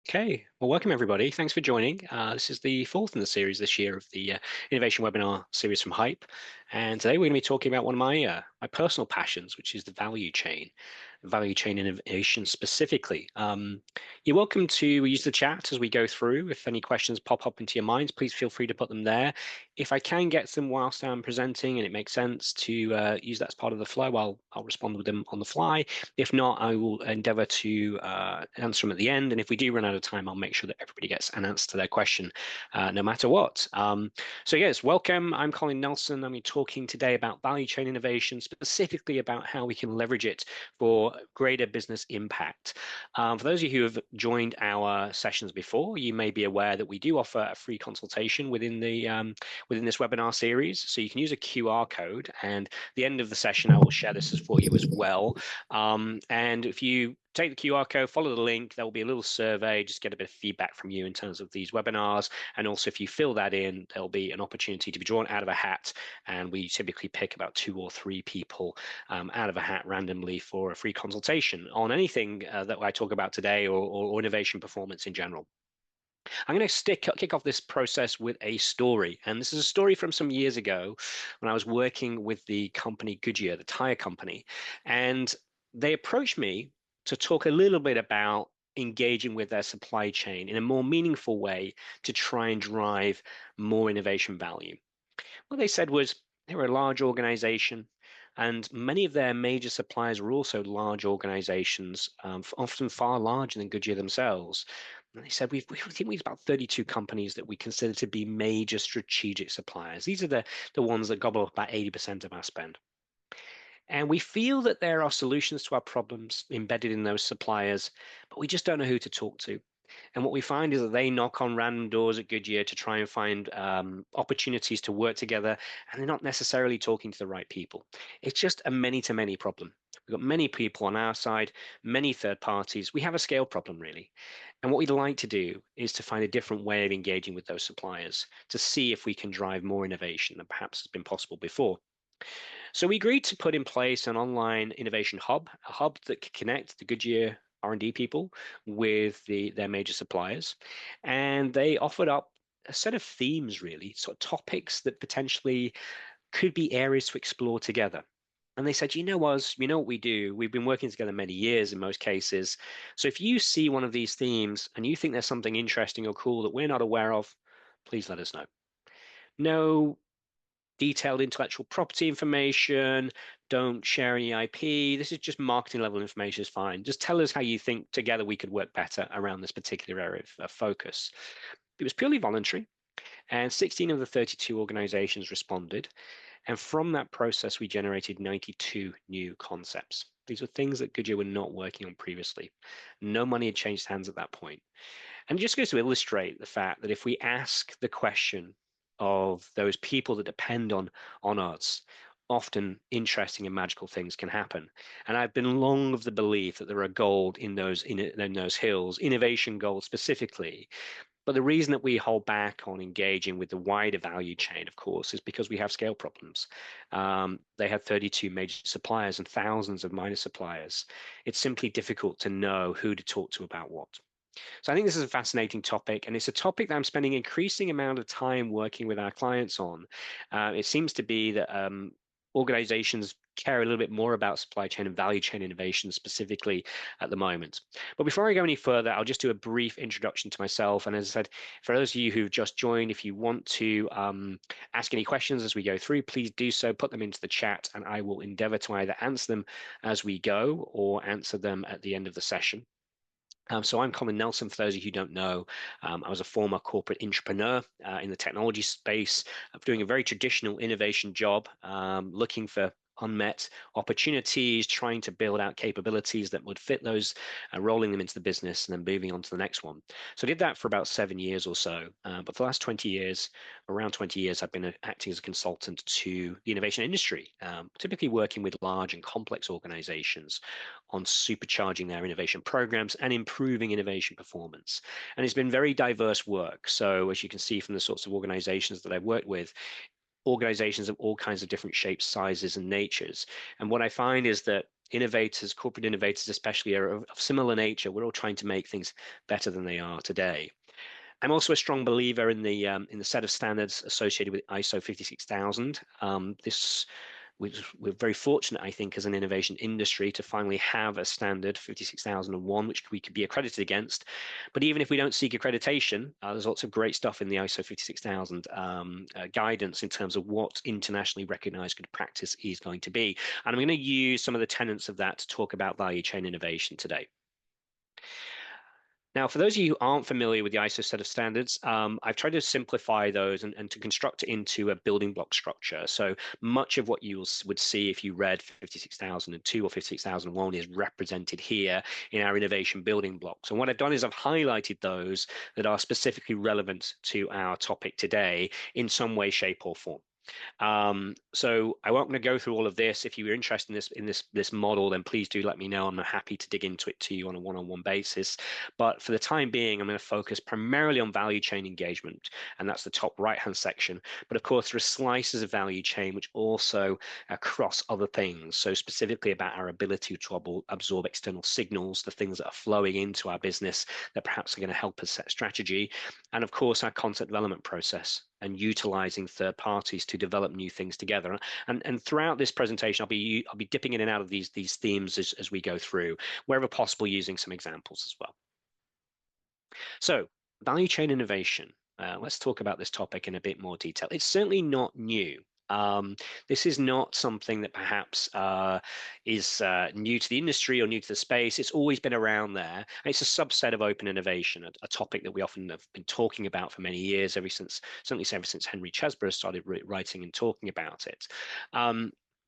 Okay, well, welcome everybody. Thanks for joining. This is the fourth in the series this year of the Innovation Webinar series from Hype. And today we're going to be talking about one of my personal passions, which is the value chain innovation specifically. You're welcome to use the chat as we go through. If any questions pop up into your minds, please feel free to put them there. If I can get them whilst I'm presenting and it makes sense to use that as part of the flow, I'll respond with them on the fly. If not, I will endeavor to answer them at the end. And if we do run out of time, I'll make sure that everybody gets an answer to their question, no matter what. So yes, welcome. I'm Colin Nelson. I'm talking today about value chain innovation, specifically about how we can leverage it for greater business impact. For those of you who have joined our sessions before, you may be aware that we do offer a free consultation within this webinar series. So you can use a QR code, and at the end of the session, I will share this for you as well. And if you take the QR code, follow the link, there will be a little survey, just get a bit of feedback from you in terms of these webinars. And also if you fill that in, there'll be an opportunity to be drawn out of a hat. And we typically pick about 2 or 3 people out of a hat randomly for a free consultation on anything that I talk about today or innovation performance in general. I'm going to kick off this process with a story. And this is a story from some years ago when I was working with the company Goodyear, the tire company. And they approached me to talk a little bit about engaging with their supply chain in a more meaningful way to try and drive more innovation value. What they said was they were a large organization, and many of their major suppliers were also large organizations, often far larger than Goodyear themselves. And they said, we think we've about 32 companies that we consider to be major strategic suppliers. These are the ones that gobble up about 80% of our spend. And we feel that there are solutions to our problems embedded in those suppliers, but we just don't know who to talk to. And what we find is that they knock on random doors at Goodyear to try and find opportunities to work together, and they're not necessarily talking to the right people. It's just a many-to-many problem. We've got many people on our side, many third parties. We have a scale problem, really. And what we'd like to do is to find a different way of engaging with those suppliers to see if we can drive more innovation than perhaps has been possible before. So we agreed to put in place an online innovation hub, a hub that could connect the Goodyear R&D people with their major suppliers. And they offered up a set of themes, really, sort of topics that potentially could be areas to explore together. And they said, you know us, you know what we do. We've been working together many years in most cases. So if you see one of these themes and you think there's something interesting or cool that we're not aware of, please let us know. No detailed intellectual property information. Don't share any IP. This is just marketing level information is fine. Just tell us how you think together we could work better around this particular area of focus. It was purely voluntary, and 16 of the 32 organizations responded. And from that process, we generated 92 new concepts. These were things that Goodyear were not working on previously. No money had changed hands at that point. And it just goes to illustrate the fact that if we ask the question of those people that depend on us, often interesting and magical things can happen. And I've been long of the belief that there are gold in those hills, innovation gold specifically. But the reason that we hold back on engaging with the wider value chain, of course, is because we have scale problems. They have 32 major suppliers and thousands of minor suppliers. It's simply difficult to know who to talk to about what. So I think this is a fascinating topic, and it's a topic that I'm spending an increasing amount of time working with our clients on. It seems to be that organizations care a little bit more about supply chain and value chain innovation specifically at the moment. But before I go any further, I'll just do a brief introduction to myself. And as I said, for those of you who've just joined, if you want to ask any questions as we go through, please do so, put them into the chat, and I will endeavor to either answer them as we go or answer them at the end of the session. So I'm Colin Nelson. For those of you who don't know, I was a former corporate entrepreneur in the technology space, doing a very traditional innovation job, looking for unmet opportunities, trying to build out capabilities that would fit those, rolling them into the business, and then moving on to the next one. So I did that for about 7 years or so. But for the last 20 years, around 20 years, I've been acting as a consultant to the innovation industry, typically working with large and complex organizations on supercharging their innovation programs and improving innovation performance. And it's been very diverse work. So as you can see from the sorts of organizations that I've worked with, organizations of all kinds of different shapes, sizes, and natures. And what I find is that innovators, corporate innovators especially, are of similar nature. We're all trying to make things better than they are today. I'm also a strong believer in the set of standards associated with ISO 56000. This we're very fortunate, I think, as an innovation industry to finally have a standard 56001, which we could be accredited against. But even if we don't seek accreditation, there's lots of great stuff in the ISO 56000 guidance in terms of what internationally recognized good practice is going to be. And I'm going to use some of the tenets of that to talk about value chain innovation today. Now, for those of you who aren't familiar with the ISO set of standards, I've tried to simplify those and to construct it into a building block structure. So much of what you would see if you read 56002 or 56001 is represented here in our innovation building blocks. And what I've done is I've highlighted those that are specifically relevant to our topic today in some way, shape, or form. So I won't going to go through all of this. If you're interested in this model, then please do let me know. I'm happy to dig into it to you on a one-on-one basis. But for the time being, I'm going to focus primarily on value chain engagement, and that's the top right-hand section. But of course, there are slices of value chain which also cross other things. So specifically about our ability to absorb external signals, the things that are flowing into our business that perhaps are going to help us set strategy, and of course our concept development process and utilizing third parties to develop new things together. And throughout this presentation, I'll be dipping in and out of these themes as we go through, wherever possible, using some examples as well. So value chain innovation. Let's talk about this topic in a bit more detail. It's certainly not new. This is not something that perhaps is new to the industry or new to the space. It's always been around there. And it's a subset of open innovation, a topic that we often have been talking about for many years, certainly ever since Henry Chesbrough started writing and talking about it.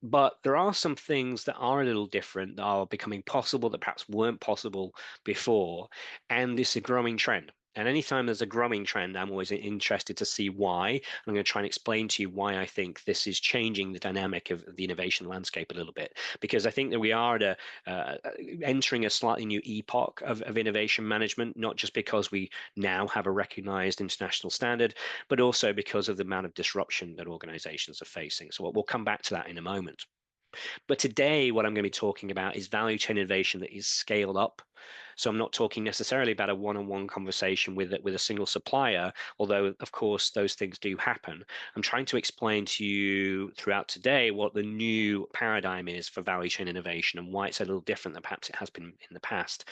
But there are some things that are a little different, that are becoming possible that perhaps weren't possible before. And this is a growing trend. And anytime there's a growing trend, I'm always interested to see why. I'm going to try and explain to you why I think this is changing the dynamic of the innovation landscape a little bit. Because I think that we are entering a slightly new epoch of innovation management, not just because we now have a recognized international standard, but also because of the amount of disruption that organizations are facing. So we'll come back to that in a moment. But today, what I'm going to be talking about is value chain innovation that is scaled up. So I'm not talking necessarily about a one-on-one conversation with a single supplier, although of course those things do happen. I'm trying to explain to you throughout today what the new paradigm is for value chain innovation and why it's a little different than perhaps it has been in the past.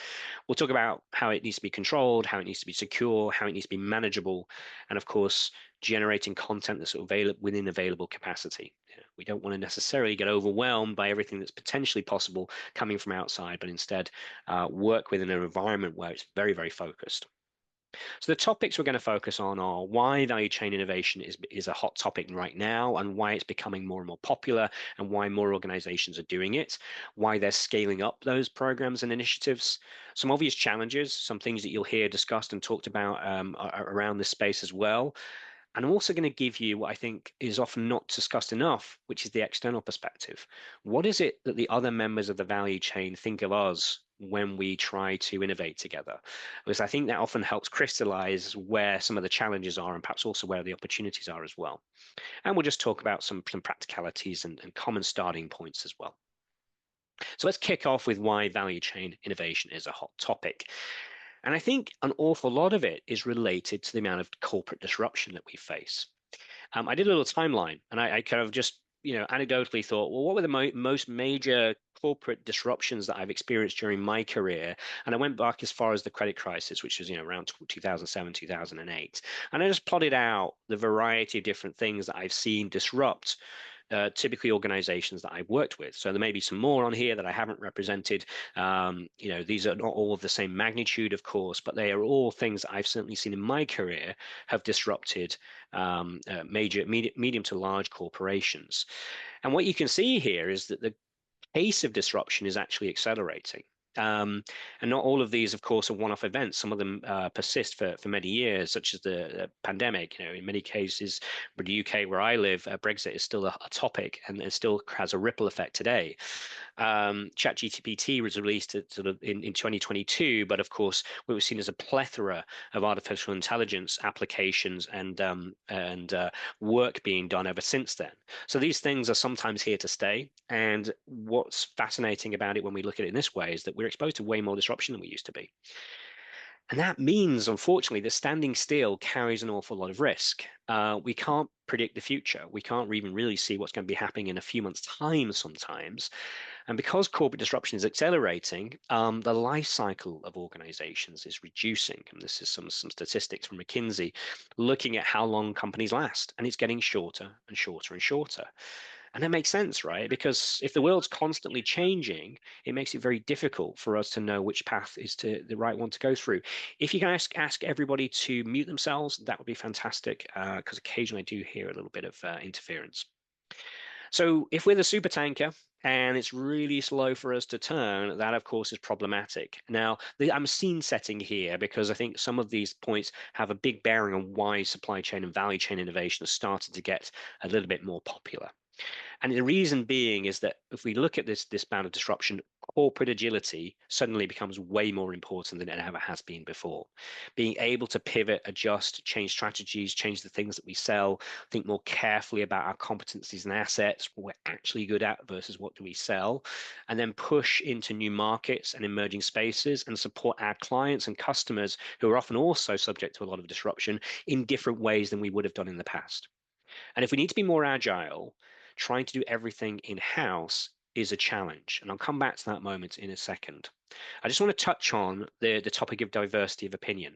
We'll talk about how it needs to be controlled, how it needs to be secure, how it needs to be manageable, and of course, generating content that's within available capacity. We don't want to necessarily get overwhelmed by everything that's potentially possible coming from outside, but instead work within an environment where it's very, very focused. So the topics we're going to focus on are why value chain innovation is a hot topic right now and why it's becoming more and more popular and why more organizations are doing it, why they're scaling up those programs and initiatives, some obvious challenges, some things that you'll hear discussed and talked about around this space as well. And I'm also going to give you what I think is often not discussed enough, which is the external perspective. What is it that the other members of the value chain think of us when we try to innovate together? Because I think that often helps crystallize where some of the challenges are and perhaps also where the opportunities are as well. And we'll just talk about some practicalities and common starting points as well. So let's kick off with why value chain innovation is a hot topic. And I think an awful lot of it is related to the amount of corporate disruption that we face. I did a little timeline, and I kind of just, anecdotally thought, well, what were the most major corporate disruptions that I've experienced during my career? And I went back as far as the credit crisis, which was, around 2007, 2008. And I just plotted out the variety of different things that I've seen disrupt typically organizations that I've worked with. So there may be some more on here that I haven't represented. These are not all of the same magnitude, of course, but they are all things that I've certainly seen in my career have disrupted medium to large corporations. And what you can see here is that the pace of disruption is actually accelerating. And not all of these, of course, are one-off events. Some of them persist for many years, such as the pandemic. In many cases, with the UK, where I live, Brexit is still a topic and it still has a ripple effect today. ChatGPT was released at sort of in 2022, but of course, we were seen as a plethora of artificial intelligence applications and work being done ever since then. So these things are sometimes here to stay. And what's fascinating about it when we look at it in this way is that we're exposed to way more disruption than we used to be. And that means, unfortunately, that standing still carries an awful lot of risk. We can't predict the future. We can't even really see what's going to be happening in a few months' time sometimes. And because corporate disruption is accelerating, the life cycle of organizations is reducing. And this is some statistics from McKinsey looking at how long companies last, and it's getting shorter and shorter and shorter. And that makes sense, right? Because if the world's constantly changing, it makes it very difficult for us to know which path is the right one to go through. If you can ask everybody to mute themselves, that would be fantastic, because occasionally I do hear a little bit of interference. So if we're the super tanker and it's really slow for us to turn, that of course is problematic. Now, I'm scene setting here because I think some of these points have a big bearing on why supply chain and value chain innovation has started to get a little bit more popular. And the reason being is that if we look at this bout of disruption, corporate agility suddenly becomes way more important than it ever has been before. Being able to pivot, adjust, change strategies, change the things that we sell, think more carefully about our competencies and assets, what we're actually good at versus what do we sell, and then push into new markets and emerging spaces and support our clients and customers who are often also subject to a lot of disruption in different ways than we would have done in the past. And if we need to be more agile, trying to do everything in-house is a challenge. And I'll come back to that moment in a second. I just want to touch on the topic of diversity of opinion,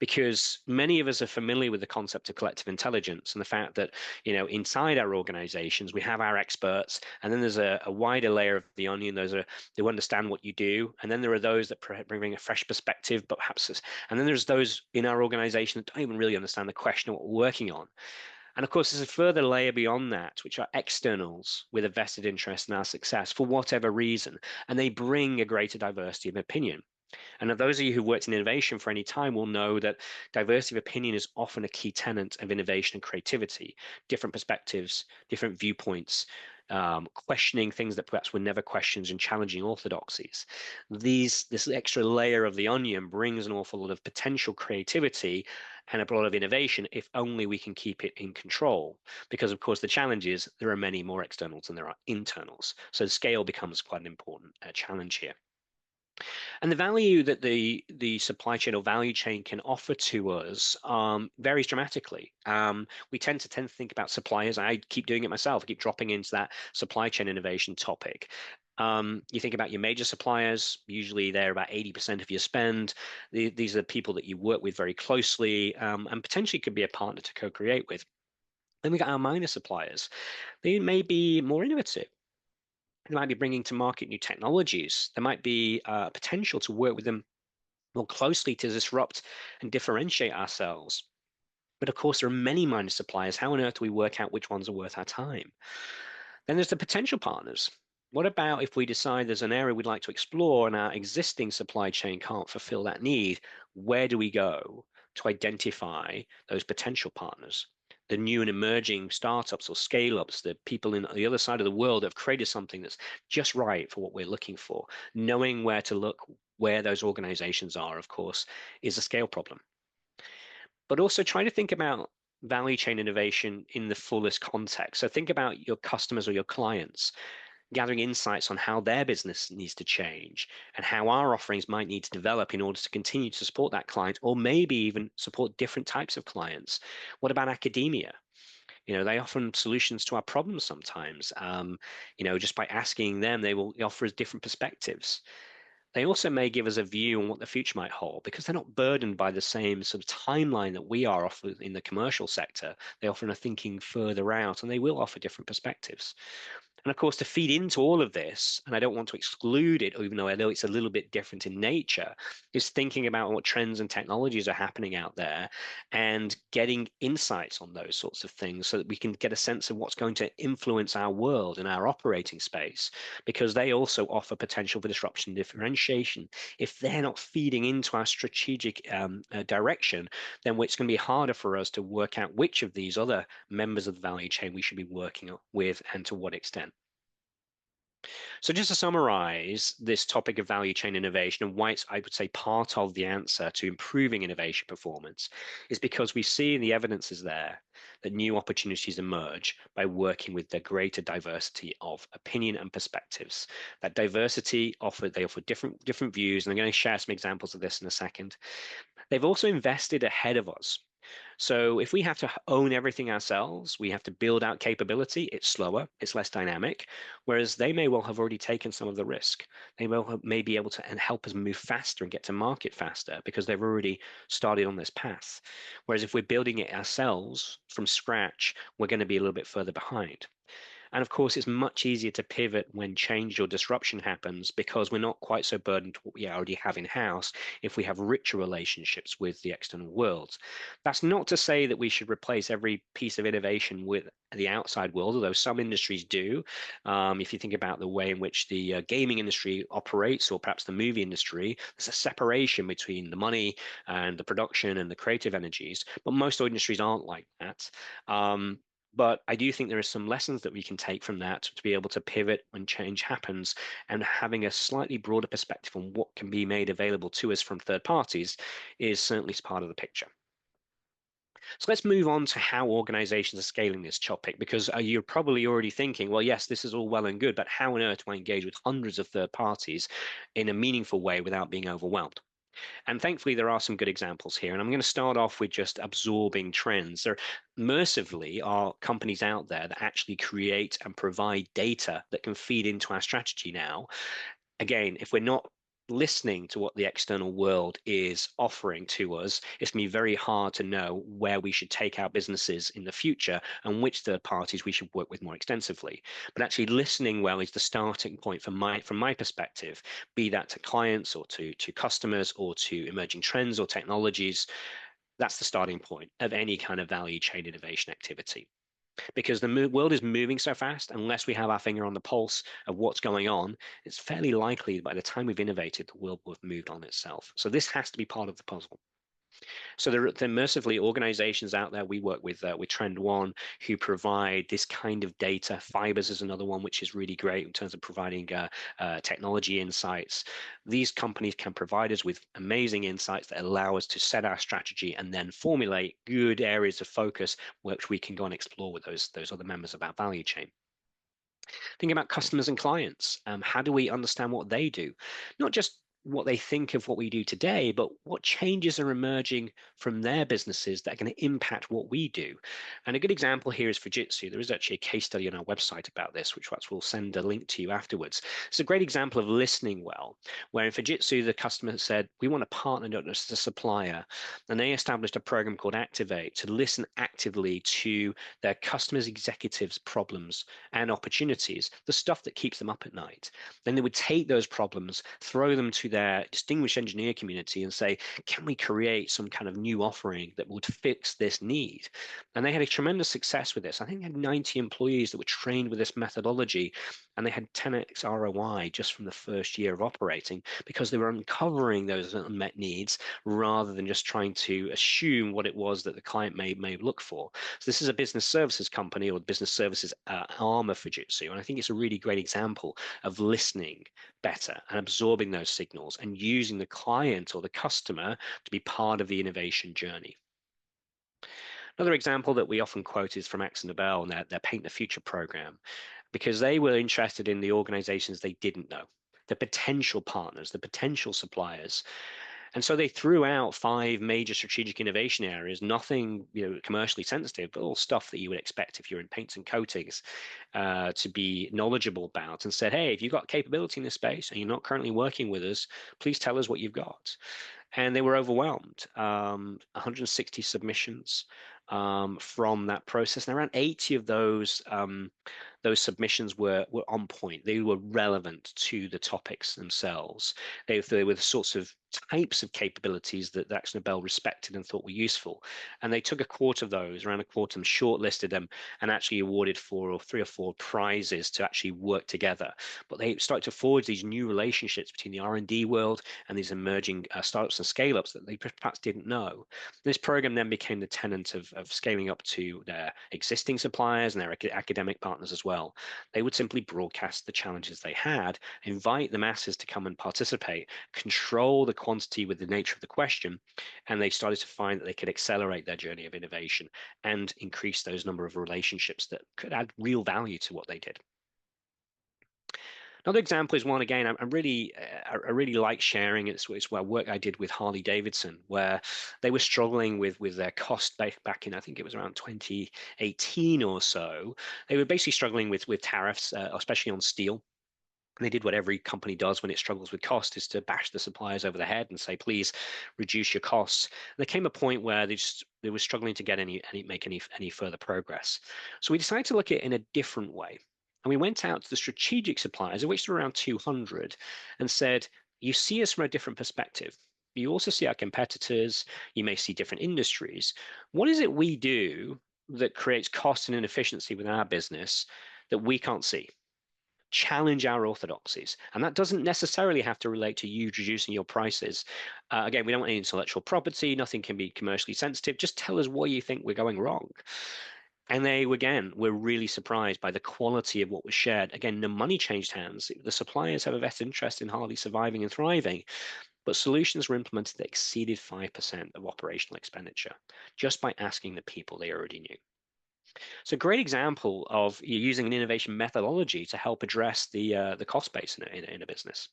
because many of us are familiar with the concept of collective intelligence and the fact that, inside our organizations, we have our experts, and then there's a wider layer of the onion. Those are who understand what you do, and then there are those that bring a fresh perspective, but perhaps, and then there's those in our organization that don't even really understand the question of what we're working on. And of course, there's a further layer beyond that, which are externals with a vested interest in our success for whatever reason, and they bring a greater diversity of opinion. And those of you who've worked in innovation for any time will know that diversity of opinion is often a key tenet of innovation and creativity. Different perspectives, different viewpoints, questioning things that perhaps were never questions and challenging orthodoxies. This extra layer of the onion brings an awful lot of potential creativity and a lot of innovation if only we can keep it in control. Because of course the challenge is there are many more externals than there are internals. So scale becomes quite an important challenge here. And the value that the supply chain or value chain can offer to us varies dramatically. We tend to think about suppliers. I keep doing it myself. I keep dropping into that supply chain innovation topic. You think about your major suppliers, usually they're about 80% of your spend. These are people that you work with very closely and potentially could be a partner to co-create with. Then we got our minor suppliers. They may be more innovative. They might be bringing to market new technologies. There might be potential to work with them more closely to disrupt and differentiate ourselves. But of course, there are many minor suppliers. How on earth do we work out which ones are worth our time? Then there's the potential partners. What about if we decide there's an area we'd like to explore and our existing supply chain can't fulfill that need? Where do we go to identify those potential partners? The new and emerging startups or scale ups, the people in the other side of the world have created something that's just right for what we're looking for. Knowing where to look, where those organizations are, of course, is a scale problem. But also trying to think about value chain innovation in the fullest context. So think about your customers or your clients, gathering insights on how their business needs to change and how our offerings might need to develop in order to continue to support that client, or maybe even support different types of clients. What about academia? They offer solutions to our problems sometimes. Just by asking them, they will offer us different perspectives. They also may give us a view on what the future might hold because they're not burdened by the same sort of timeline that we are often in the commercial sector. They often are thinking further out, and they will offer different perspectives. And of course, to feed into all of this, and I don't want to exclude it, even though I know it's a little bit different in nature, is thinking about what trends and technologies are happening out there and getting insights on those sorts of things so that we can get a sense of what's going to influence our world and our operating space, because they also offer potential for disruption and differentiation. If they're not feeding into our strategic direction, then it's going to be harder for us to work out which of these other members of the value chain we should be working with and to what extent. So just to summarize this topic of value chain innovation and why it's, I would say, part of the answer to improving innovation performance is because we see the evidence is there that new opportunities emerge by working with the greater diversity of opinion and perspectives. That diversity they offer different views, and I'm going to share some examples of this in a second. They've also invested ahead of us. So if we have to own everything ourselves, we have to build out capability, it's slower, it's less dynamic, whereas they may well have already taken some of the risk. May be able to and help us move faster and get to market faster because they've already started on this path. Whereas if we're building it ourselves from scratch, we're going to be a little bit further behind. And of course, it's much easier to pivot when change or disruption happens because we're not quite so burdened to what we already have in house if we have richer relationships with the external world. That's not to say that we should replace every piece of innovation with the outside world, although some industries do. If you think about the way in which the gaming industry operates, or perhaps the movie industry, there's a separation between the money and the production and the creative energies. But most industries aren't like that. But I do think there are some lessons that we can take from that to be able to pivot when change happens, and having a slightly broader perspective on what can be made available to us from third parties is certainly part of the picture. So let's move on to how organizations are scaling this topic, because you're probably already thinking, well, yes, this is all well and good, but how on earth do I engage with hundreds of third parties in a meaningful way without being overwhelmed? And thankfully, there are some good examples here. And I'm going to start off with just absorbing trends. There mercifully are companies out there that actually create and provide data that can feed into our strategy now. Again, if we're not listening to what the external world is offering to us, it's going to be very hard to know where we should take our businesses in the future and which third parties we should work with more extensively. But actually listening well is the starting point from my perspective, be that to clients or to customers or to emerging trends or technologies. That's the starting point of any kind of value chain innovation activity, because the world is moving so fast. Unless we have our finger on the pulse of what's going on, it's fairly likely that by the time we've innovated, the world will have moved on itself. So this has to be part of the puzzle. So there are mercifully organizations out there we work with Trend One, who provide this kind of data. Fibers is another one, which is really great in terms of providing technology insights. These companies can provide us with amazing insights that allow us to set our strategy and then formulate good areas of focus which we can go and explore with those other members of our value chain. Think about customers and clients. How do we understand what they do? Not just what they think of what we do today, but what changes are emerging from their businesses that are going to impact what we do. And a good example here is Fujitsu. There is actually a case study on our website about this, which we'll send a link to you afterwards. It's a great example of listening well, where in Fujitsu, the customer said, we want to partner not just as a supplier. And they established a program called Activate to listen actively to their customers' executives' problems and opportunities, the stuff that keeps them up at night. Then they would take those problems, throw them to their distinguished engineer community and say, can we create some kind of new offering that would fix this need? And they had a tremendous success with this. I think they had 90 employees that were trained with this methodology, and they had 10x ROI just from the first year of operating, because they were uncovering those unmet needs rather than just trying to assume what it was that the client may look for. So this is a business services company, or business services arm of Fujitsu, and I think it's a really great example of listening better and absorbing those signals and using the client or the customer to be part of the innovation journey. Another example that we often quote is from AkzoNobel and their Paint the Future program, because they were interested in the organizations they didn't know, the potential partners, the potential suppliers. And so they threw out 5 major strategic innovation areas, nothing commercially sensitive, but all stuff that you would expect if you're in paints and coatings to be knowledgeable about, and said, hey, if you've got capability in this space and you're not currently working with us, please tell us what you've got. And they were overwhelmed. 160 submissions from that process, and around 80 of those submissions were on point. They were relevant to the topics themselves. They were the sorts of types of capabilities that AkzoNobel respected and thought were useful. And they took a quarter of those, around a quarter, and shortlisted them, and actually awarded 3 or 4 prizes to actually work together. But they started to forge these new relationships between the R&D world and these emerging startup startups and scale-ups that they perhaps didn't know. This program then became the tenet of scaling up to their existing suppliers and their academic partners as well. They would simply broadcast the challenges they had, invite the masses to come and participate, control the quantity with the nature of the question, and they started to find that they could accelerate their journey of innovation and increase those number of relationships that could add real value to what they did. Another example is one again. I really like sharing. It's where work I did with Harley-Davidson, where they were struggling with their cost back in, I think it was around 2018 or so. They were basically struggling with tariffs, especially on steel. And they did what every company does when it struggles with cost, is to bash the suppliers over the head and say, please reduce your costs. And there came a point where they were struggling to get any further progress. So we decided to look at it in a different way. And we went out to the strategic suppliers, of which there were around 200, and said, you see us from a different perspective. You also see our competitors. You may see different industries. What is it we do that creates cost and inefficiency within our business that we can't see? Challenge our orthodoxies. And that doesn't necessarily have to relate to you reducing your prices. Again, we don't want any intellectual property. Nothing can be commercially sensitive. Just tell us what you think we're going wrong. And they, again, were really surprised by the quality of what was shared. Again, the money changed hands. The suppliers have a vested interest in Harley surviving and thriving, but solutions were implemented that exceeded 5% of operational expenditure just by asking the people they already knew. So a great example of you using an innovation methodology to help address the cost base in a business.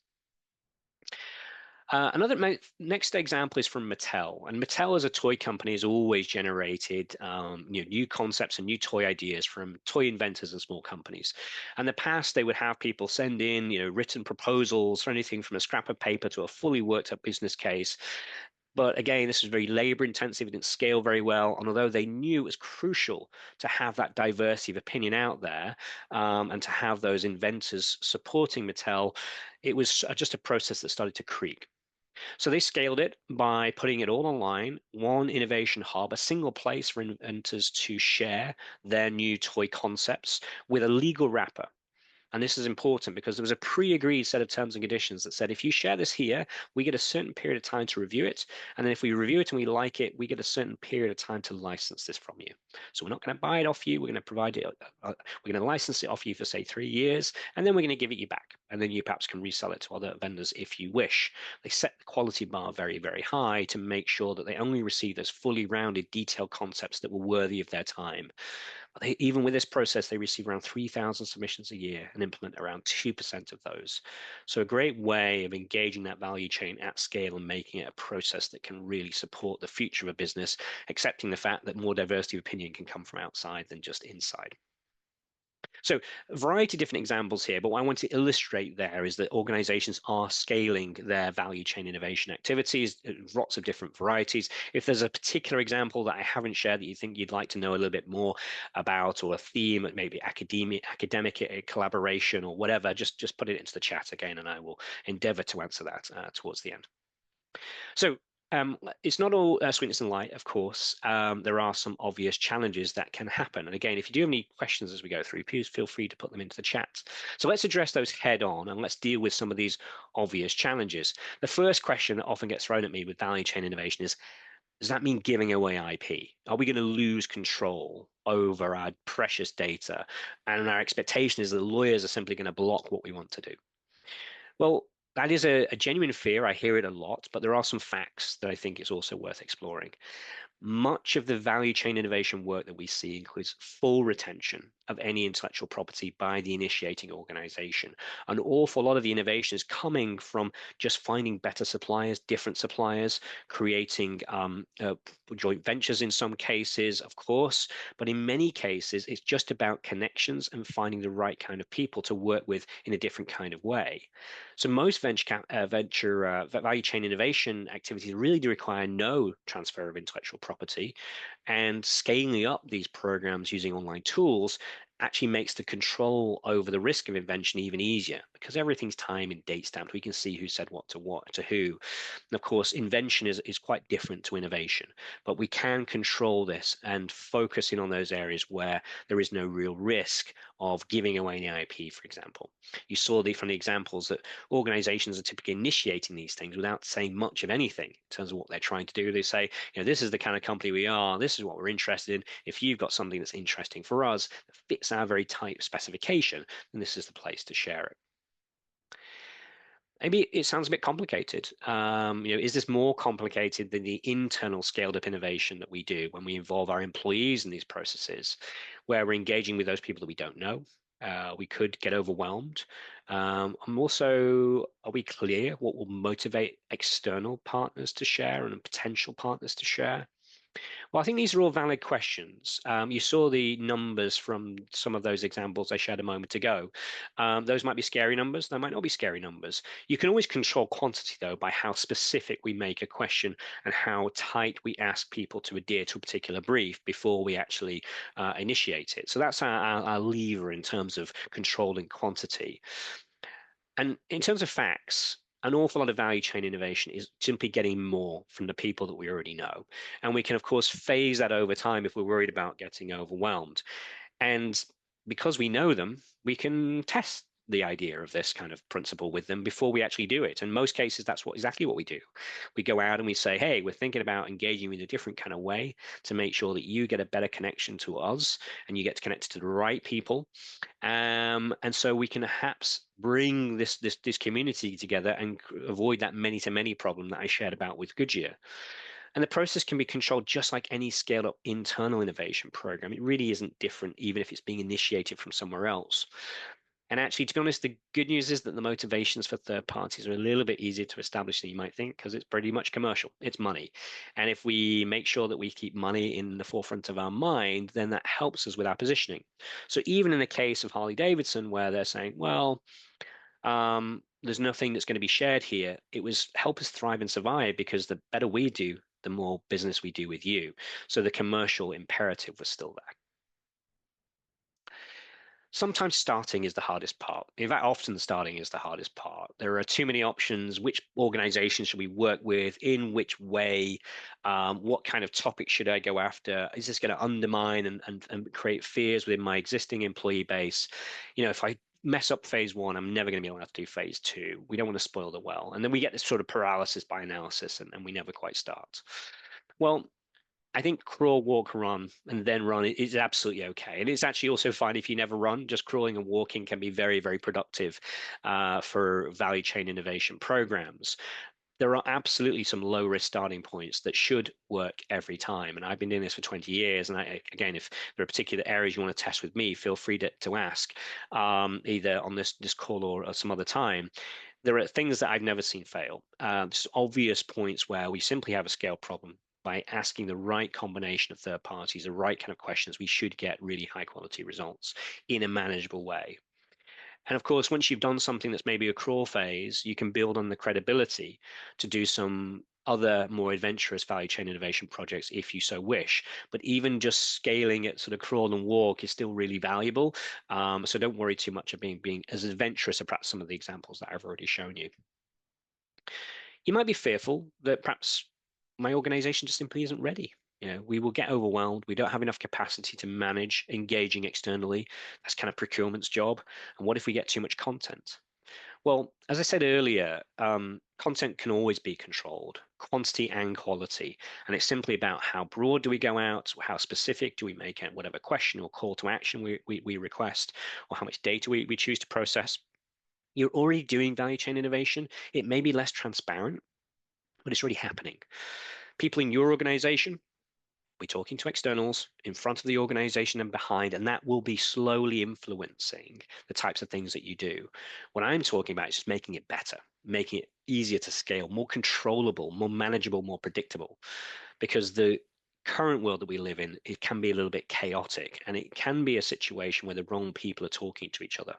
Next example is from Mattel, and Mattel as a toy company has always generated new concepts and new toy ideas from toy inventors and small companies. In the past, they would have people send in written proposals for anything from a scrap of paper to a fully worked up business case. But again, this was very labor intensive. It didn't scale very well. And although they knew it was crucial to have that diversity of opinion out there and to have those inventors supporting Mattel, it was just a process that started to creak. So they scaled it by putting it all online, one innovation hub, a single place for inventors to share their new toy concepts with a legal wrapper. And this is important because there was a pre-agreed set of terms and conditions that said, if you share this here, we get a certain period of time to review it. And then if we review it and we like it, we get a certain period of time to license this from you. So we're not going to buy it off you. We're going to provide it. We're going to license it off you for, say, 3 years. And then we're going to give it you back. And then you perhaps can resell it to other vendors if you wish. They set the quality bar very, very high to make sure that they only receive those fully rounded, detailed concepts that were worthy of their time. Even with this process, they receive around 3,000 submissions a year and implement around 2% of those. So a great way of engaging that value chain at scale and making it a process that can really support the future of a business, accepting the fact that more diversity of opinion can come from outside than just inside. So a variety of different examples here, but what I want to illustrate there is that organizations are scaling their value chain innovation activities, lots of different varieties. If there's a particular example that I haven't shared that you think you'd like to know a little bit more about, or a theme, maybe academic collaboration or whatever, just put it into the chat again and I will endeavor to answer that towards the end. So it's not all sweetness and light, of course. There are some obvious challenges that can happen. And again, if you do have any questions as we go through, please feel free to put them into the chat. So let's address those head on and let's deal with some of these obvious challenges. The first question that often gets thrown at me with value chain innovation is, does that mean giving away IP? Are we going to lose control over our precious data? And our expectation is that lawyers are simply going to block what we want to do. Well, that is a genuine fear. I hear it a lot, but there are some facts that I think it's also worth exploring. Much of the value chain innovation work that we see includes full retention of any intellectual property by the initiating organization. An awful lot of the innovation is coming from just finding better suppliers, different suppliers, creating joint ventures in some cases, of course, but in many cases, it's just about connections and finding the right kind of people to work with in a different kind of way. So most venture value chain innovation activities really do require no transfer of intellectual property, and scaling up these programs using online tools actually makes the control over the risk of invention even easier, because everything's time and date stamped. We can see who said what to who. And of course, invention is quite different to innovation, but we can control this and focus in on those areas where there is no real risk of giving away the IP, for example. You saw from the examples that organizations are typically initiating these things without saying much of anything in terms of what they're trying to do. They say, this is the kind of company we are, this is what we're interested in. If you've got something that's interesting for us, that fits our very tight specification, then this is the place to share it. Maybe it sounds a bit complicated. Is this more complicated than the internal scaled up innovation that we do when we involve our employees in these processes, where we're engaging with those people that we don't know? We could get overwhelmed. And also, are we clear what will motivate external partners to share and potential partners to share? Well, I think these are all valid questions. You saw the numbers from some of those examples I shared a moment ago. Those might be scary numbers. They might not be scary numbers. You can always control quantity, though, by how specific we make a question and how tight we ask people to adhere to a particular brief before we actually initiate it. So that's our lever in terms of controlling quantity. And in terms of facts, an awful lot of value chain innovation is simply getting more from the people that we already know. And we can, of course, phase that over time if we're worried about getting overwhelmed. And because we know them, we can test the idea of this kind of principle with them before we actually do it. In most cases, that's exactly what we do. We go out and we say, hey, we're thinking about engaging in a different kind of way to make sure that you get a better connection to us and you get connected to the right people. And so we can perhaps bring this community together and avoid that many-to-many problem that I shared about with Goodyear. And the process can be controlled just like any scaled up internal innovation program. It really isn't different, even if it's being initiated from somewhere else. And actually, to be honest, the good news is that the motivations for third parties are a little bit easier to establish than you might think, because it's pretty much commercial. It's money. And if we make sure that we keep money in the forefront of our mind, then that helps us with our positioning. So even in the case of Harley-Davidson, where they're saying, well, there's nothing that's going to be shared here, it was help us thrive and survive, because the better we do, the more business we do with you. So the commercial imperative was still there. Sometimes starting is the hardest part. In fact, often starting is the hardest part. There are too many options. Which organizations should we work with? In which way? What kind of topic should I go after? Is this going to undermine and create fears within my existing employee base? If I mess up phase one, I'm never going to be able to do phase two. We don't want to spoil the well. And then we get this sort of paralysis by analysis, and we never quite start. Well, I think crawl, walk, run, and then run is absolutely okay. And it's actually also fine if you never run. Just crawling and walking can be very, very productive for value chain innovation programs. There are absolutely some low risk starting points that should work every time. And I've been doing this for 20 years. And again, if there are particular areas you want to test with me, feel free to ask either on this call or some other time. There are things that I've never seen fail. Just obvious points where we simply have a scale problem. By asking the right combination of third parties, the right kind of questions, we should get really high quality results in a manageable way. And of course, once you've done something that's maybe a crawl phase, you can build on the credibility to do some other more adventurous value chain innovation projects if you so wish. But even just scaling it sort of crawl and walk is still really valuable. So don't worry too much of being as adventurous as perhaps some of the examples that I've already shown you. You might be fearful that perhaps my organization just simply isn't ready. We will get overwhelmed. We don't have enough capacity to manage engaging externally. That's kind of procurement's job. And what if we get too much content? Well, as I said earlier, content can always be controlled, quantity and quality. And it's simply about how broad do we go out, how specific do we make it, whatever question or call to action we request, or how much data we choose to process. You're already doing value chain innovation. It may be less transparent, but it's already happening. People in your organization, we're talking to externals in front of the organization and behind, and that will be slowly influencing the types of things that you do. What I'm talking about is just making it better, making it easier to scale, more controllable, more manageable, more predictable, because the current world that we live in, it can be a little bit chaotic, and it can be a situation where the wrong people are talking to each other.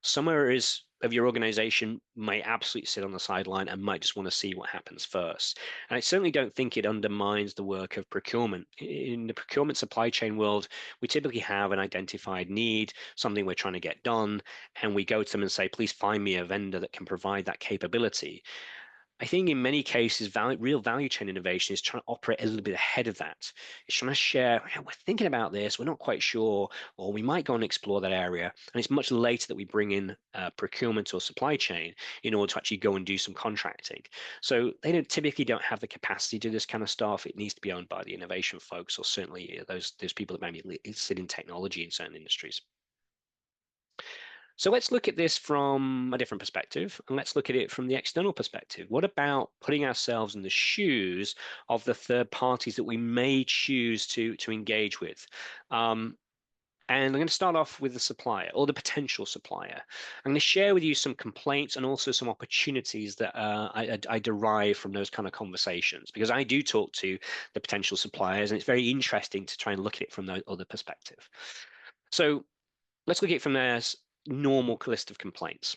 Somewhere is of your organization may absolutely sit on the sideline and might just want to see what happens first. And I certainly don't think it undermines the work of procurement. In the procurement supply chain world, we typically have an identified need, something we're trying to get done, and we go to them and say, please find me a vendor that can provide that capability. I think in many cases, real value chain innovation is trying to operate a little bit ahead of that. It's trying to share, "Yeah, we're thinking about this, we're not quite sure, or we might go and explore that area." And it's much later that we bring in procurement or supply chain in order to actually go and do some contracting. So they typically don't have the capacity to do this kind of stuff. It needs to be owned by the innovation folks, or certainly those people that maybe sit in technology in certain industries. So let's look at this from a different perspective, and let's look at it from the external perspective. What about putting ourselves in the shoes of the third parties that we may choose to engage with? And I'm going to start off with the supplier or the potential supplier. I'm going to share with you some complaints and also some opportunities that I derive from those kind of conversations, because I do talk to the potential suppliers, and it's very interesting to try and look at it from the other perspective. So let's look at it from their normal list of complaints.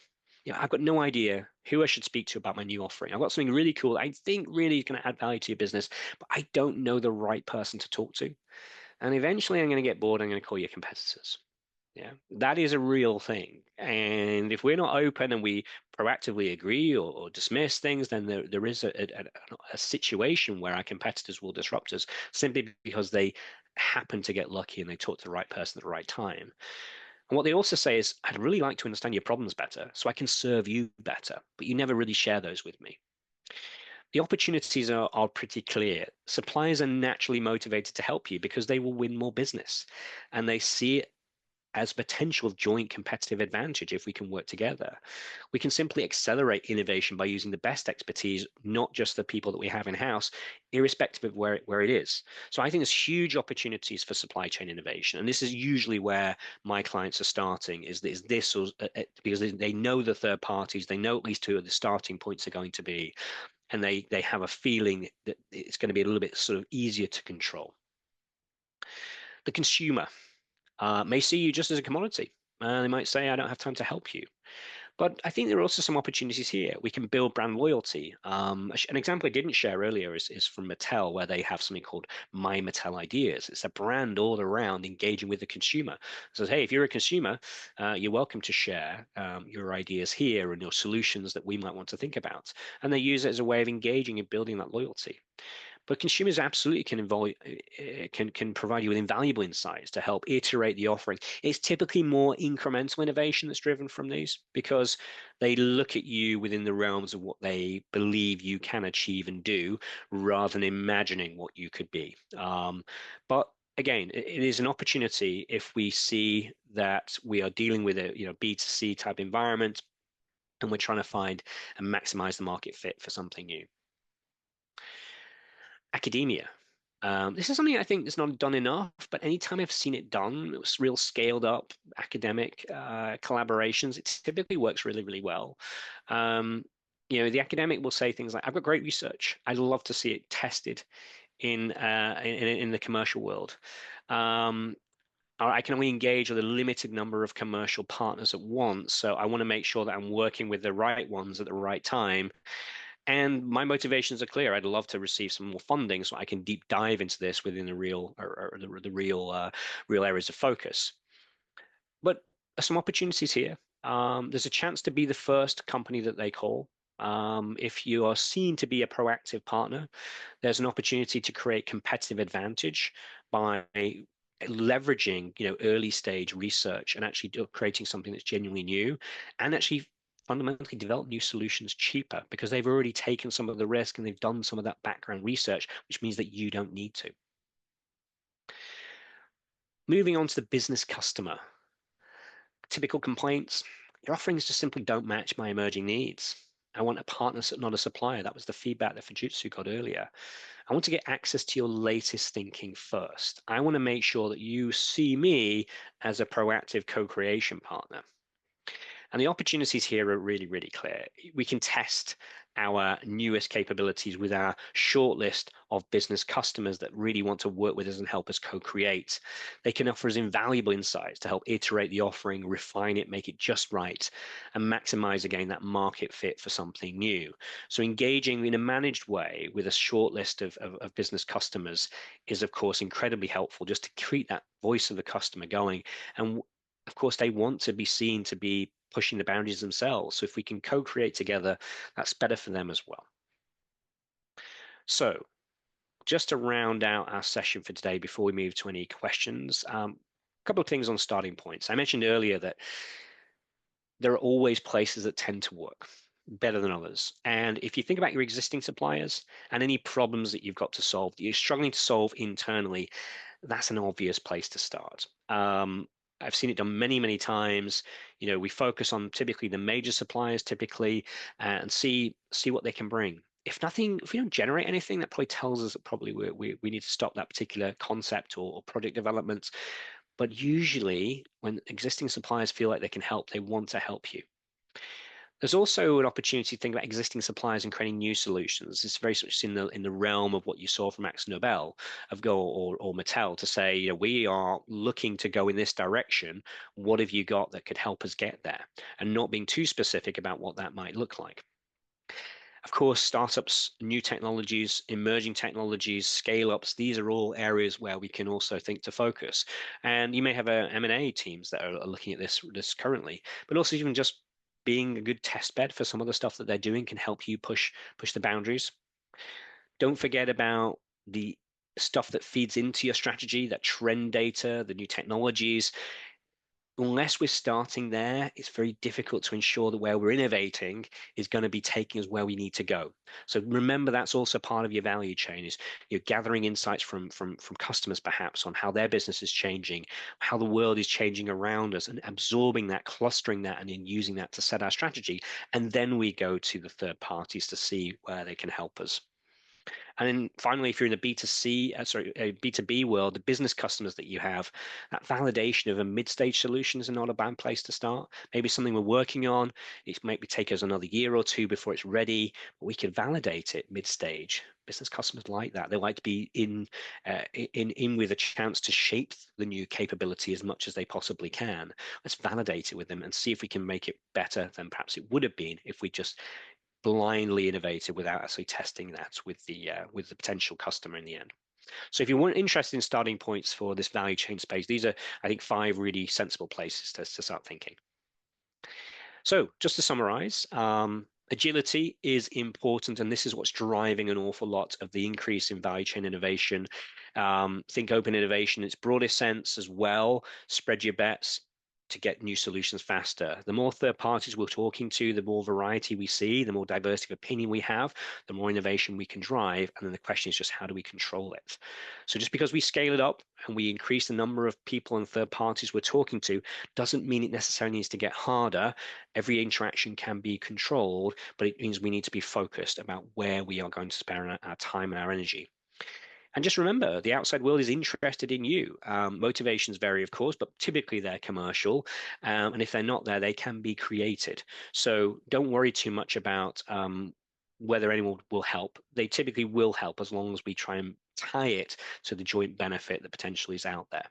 I've got no idea who I should speak to about my new offering. I've got something really cool I think really is going to add value to your business, but I don't know the right person to talk to. And eventually I'm going to get bored. I'm going to call your competitors. Yeah, that is a real thing. And if we're not open and we proactively agree or dismiss things, then there is a situation where our competitors will disrupt us simply because they happen to get lucky and they talk to the right person at the right time. And what they also say is, I'd really like to understand your problems better so I can serve you better, but you never really share those with me. The opportunities are pretty clear. Suppliers are naturally motivated to help you because they will win more business, and they see it as potential joint competitive advantage if we can work together. We can simply accelerate innovation by using the best expertise, not just the people that we have in-house, irrespective of where it is. So I think there's huge opportunities for supply chain innovation. And this is usually where my clients are starting, is this or, because they know the third parties, they know at least who the starting points are going to be, and they have a feeling that it's going to be a little bit sort of easier to control. The consumer may see you just as a commodity. They might say, I don't have time to help you. But I think there are also some opportunities here. We can build brand loyalty. An example I didn't share earlier is from Mattel, where they have something called My Mattel Ideas. It's a brand all around engaging with the consumer. It says, hey, if you're a consumer, you're welcome to share your ideas here and your solutions that we might want to think about. And they use it as a way of engaging and building that loyalty. But consumers absolutely can provide you with invaluable insights to help iterate the offering. It's typically more incremental innovation that's driven from these, because they look at you within the realms of what they believe you can achieve and do, rather than imagining what you could be. But again, it is an opportunity if we see that we are dealing with a B2C type environment, and we're trying to find and maximize the market fit for something new. Academia. This is something I think that's not done enough, but anytime I've seen it done, it was real scaled up academic collaborations. It typically works really, really well. The academic will say things like, "I've got great research. I'd love to see it tested in the commercial world. Or I can only engage with a limited number of commercial partners at once, so I want to make sure that I'm working with the right ones at the right time. And my motivations are clear. I'd love to receive some more funding so I can deep dive into this within the real areas of focus." But there's some opportunities here. There's a chance to be the first company that they call. If you are seen to be a proactive partner, there's an opportunity to create competitive advantage by leveraging, early stage research and actually creating something that's genuinely new, and actually fundamentally develop new solutions cheaper because they've already taken some of the risk and they've done some of that background research, which means that you don't need to. Moving on to the business customer. Typical complaints: your offerings just simply don't match my emerging needs. I want a partner, not a supplier. That was the feedback that Fujitsu got earlier. I want to get access to your latest thinking first. I want to make sure that you see me as a proactive co-creation partner. And the opportunities here are really, really clear. We can test our newest capabilities with our short list of business customers that really want to work with us and help us co-create. They can offer us invaluable insights to help iterate the offering, refine it, make it just right, and maximize again that market fit for something new. So engaging in a managed way with a short list of business customers is of course incredibly helpful just to keep that voice of the customer going. And of course, they want to be seen to be pushing the boundaries themselves. So if we can co-create together, that's better for them as well. So just to round out our session for today before we move to any questions, a couple of things on starting points. I mentioned earlier that there are always places that tend to work better than others. And if you think about your existing suppliers and any problems that you've got to solve, that you're struggling to solve internally, that's an obvious place to start. I've seen it done many, many times. You know, we focus on typically the major suppliers, typically, and see what they can bring. If nothing, if we don't generate anything, that probably tells us that probably we need to stop that particular concept or project development. But usually, when existing suppliers feel like they can help, they want to help you. There's also an opportunity to think about existing suppliers and creating new solutions. It's very much in the realm of what you saw from Max Nobel of Go or Mattel to say, you know, we are looking to go in this direction. What have you got that could help us get there? And not being too specific about what that might look like. Of course, startups, new technologies, emerging technologies, scale-ups, these are all areas where we can also think to focus. And you may have M&A teams that are looking at this currently, but also even just being a good test bed for some of the stuff that they're doing can help you push the boundaries. Don't forget about the stuff that feeds into your strategy, that trend data, the new technologies. Unless we're starting there, it's very difficult to ensure that where we're innovating is going to be taking us where we need to go. So remember, that's also part of your value chain is you're gathering insights from customers perhaps on how their business is changing, how the world is changing around us, and absorbing that, clustering that, and then using that to set our strategy. And then we go to the third parties to see where they can help us. And then finally, if you're in the B2B world, the business customers that you have, that validation of a mid-stage solution is not a bad place to start. Maybe something we're working on, it might take us another year or two before it's ready, but we can validate it mid-stage. Business customers like that. They like to be in with a chance to shape the new capability as much as they possibly can. Let's validate it with them and see if we can make it better than perhaps it would have been if we just blindly innovated without actually testing that with the potential customer in the end. So if you weren't interested in starting points for this value chain space, these are, I think, 5 really sensible places to start thinking. So just to summarize, agility is important, and this is what's driving an awful lot of the increase in value chain innovation. Think open innovation in its broadest sense as well. Spread your bets to get new solutions faster. The more third parties we're talking to, the more variety we see, the more diversity of opinion we have, the more innovation we can drive. And then the question is just how do we control it? So just because we scale it up and we increase the number of people and third parties we're talking to doesn't mean it necessarily needs to get harder. Every interaction can be controlled, but it means we need to be focused about where we are going to spend our time and our energy. And just remember, the outside world is interested in you. Motivations vary, of course, but typically they're commercial. And if they're not there, they can be created. So don't worry too much about whether anyone will help. They typically will help as long as we try and tie it to the joint benefit that potentially is out there.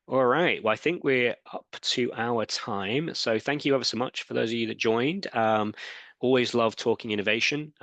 All right. Well, I think we're up to our time. So thank you ever so much for those of you that joined. Always love talking innovation.